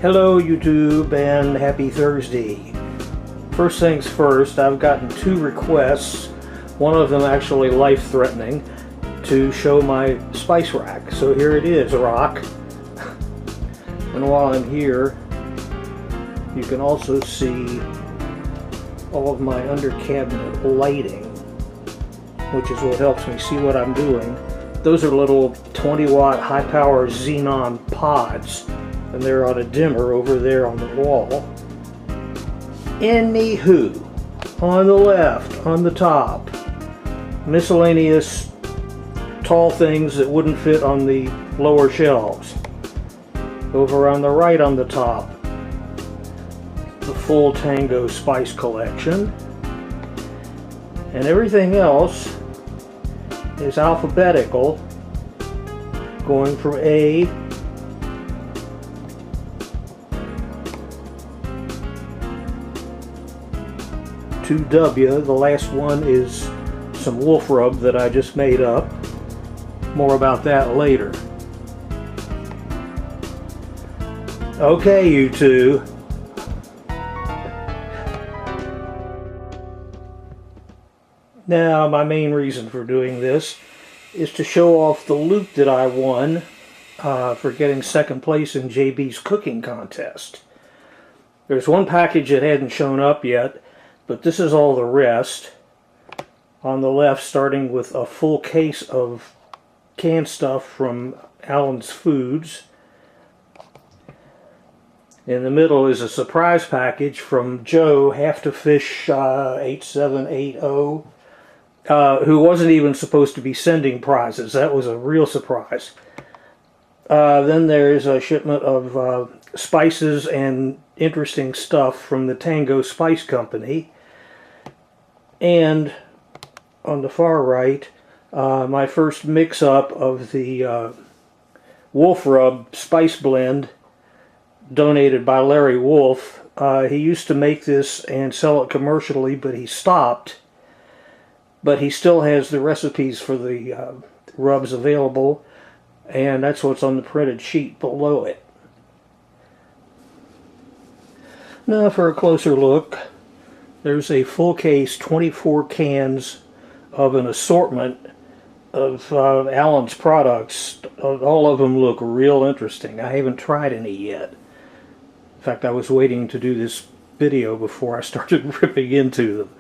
Hello YouTube and happy Thursday. First things first, I've gotten 2 requests, one of them actually life-threatening, to show my spice rack. So here it is, Rock. And while I'm here, you can also see all of my under cabinet lighting, which is what helps me see what I'm doing. Those are little 20-watt high-power xenon pods, and they're on a dimmer over there on the wall. Anywho, on the left, on the top, miscellaneous tall things that wouldn't fit on the lower shelves. Over on the right on the top, the full Tango spice collection. And everything else is alphabetical, going from A to W. The last one is some wolf rub that I just made up. More about that later. Okay, you two. Now, my main reason for doing this is to show off the loot that I won for getting second place in JB's cooking contest. There's one package that hadn't shown up yet, but this is all the rest. On the left, starting with a full case of canned stuff from Allen's Foods. In the middle is a surprise package from Joe, Have to Fish 8780, who wasn't even supposed to be sending prizes. That was a real surprise. Then there's a shipment of spices and interesting stuff from the Tango Spice Company. And on the far right, my first mix-up of the Wolf Rub Spice Blend donated by Larry Wolf. He used to make this and sell it commercially, but he stopped. But he still has the recipes for the rubs available, and that's what's on the printed sheet below it. Now for a closer look, there's a full case, 24 cans of an assortment of Allen's products. All of them look real interesting. I haven't tried any yet. In fact, I was waiting to do this video before I started ripping into them.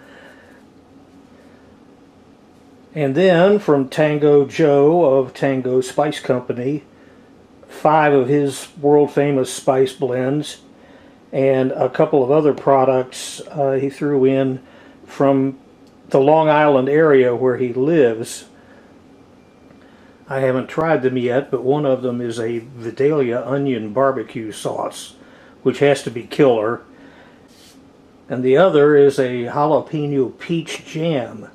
And then from Tango Joe of Tango Spice Company, 5 of his world famous spice blends and a couple of other products he threw in from the Long Island area where he lives. I haven't tried them yet, but one of them is a Vidalia onion barbecue sauce, which has to be killer. And the other is a jalapeno peach jam,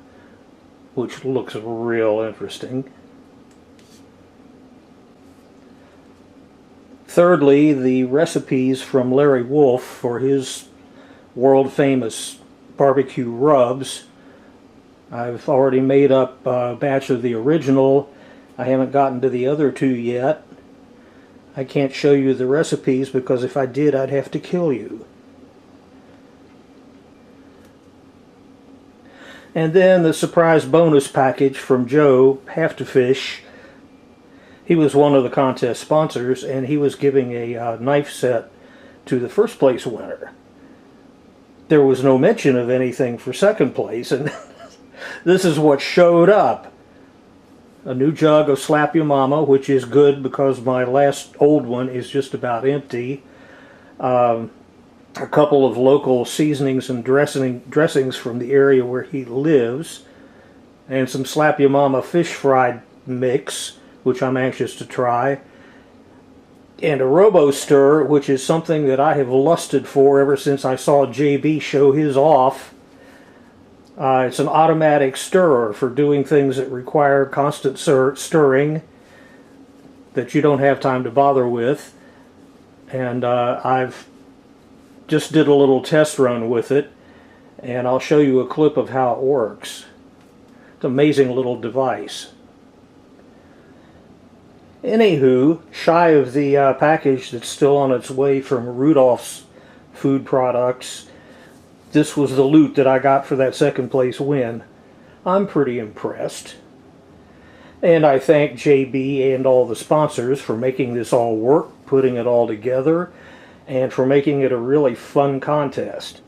which looks real interesting. Thirdly, the recipes from Larry Wolf for his world-famous barbecue rubs. I've already made up a batch of the original. I haven't gotten to the other 2 yet. I can't show you the recipes because if I did, I'd have to kill you. And then the surprise bonus package from Joe, Have to Fish. He was one of the contest sponsors, and he was giving a knife set to the first place winner. There was no mention of anything for second place, and this is what showed up. A new jug of Slap Your Mama, which is good because my last old one is just about empty. A couple of local seasonings and dressings from the area where he lives, and some Slap Your Mama fish fried mix, which I'm anxious to try, and a RoboStir, which is something that I have lusted for ever since I saw JB show his off. It's an automatic stirrer for doing things that require constant stirring that you don't have time to bother with, and I've just did a little test run with it, and I'll show you a clip of how it works. It's an amazing little device. Anywho, shy of the package that's still on its way from Rudolph's Food Products, this was the loot that I got for that second place win. I'm pretty impressed. And I thank JB and all the sponsors for making this all work, putting it all together, and for making it a really fun contest.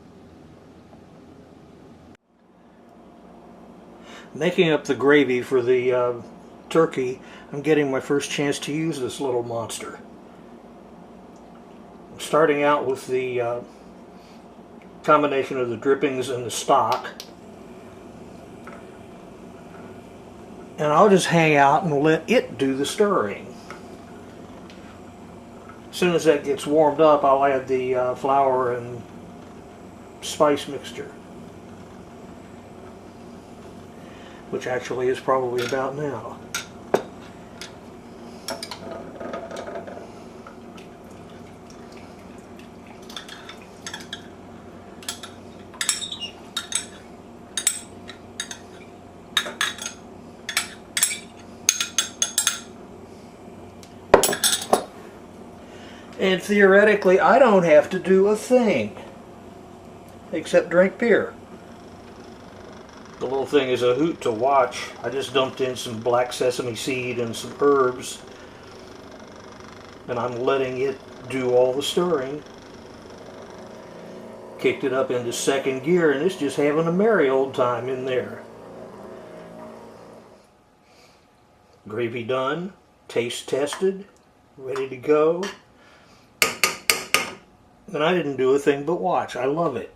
Making up the gravy for the turkey, I'm getting my first chance to use this little monster. I'm starting out with the combination of the drippings and the stock. And I'll just hang out and let it do the stirring. As soon as that gets warmed up, I'll add the flour and spice mixture, which actually is probably about now. And theoretically, I don't have to do a thing except drink beer. The little thing is a hoot to watch. I just dumped in some black sesame seed and some herbs, and I'm letting it do all the stirring. Kicked it up into second gear, and it's just having a merry old time in there. Gravy done, taste tested, ready to go. And I didn't do a thing but watch. I love it.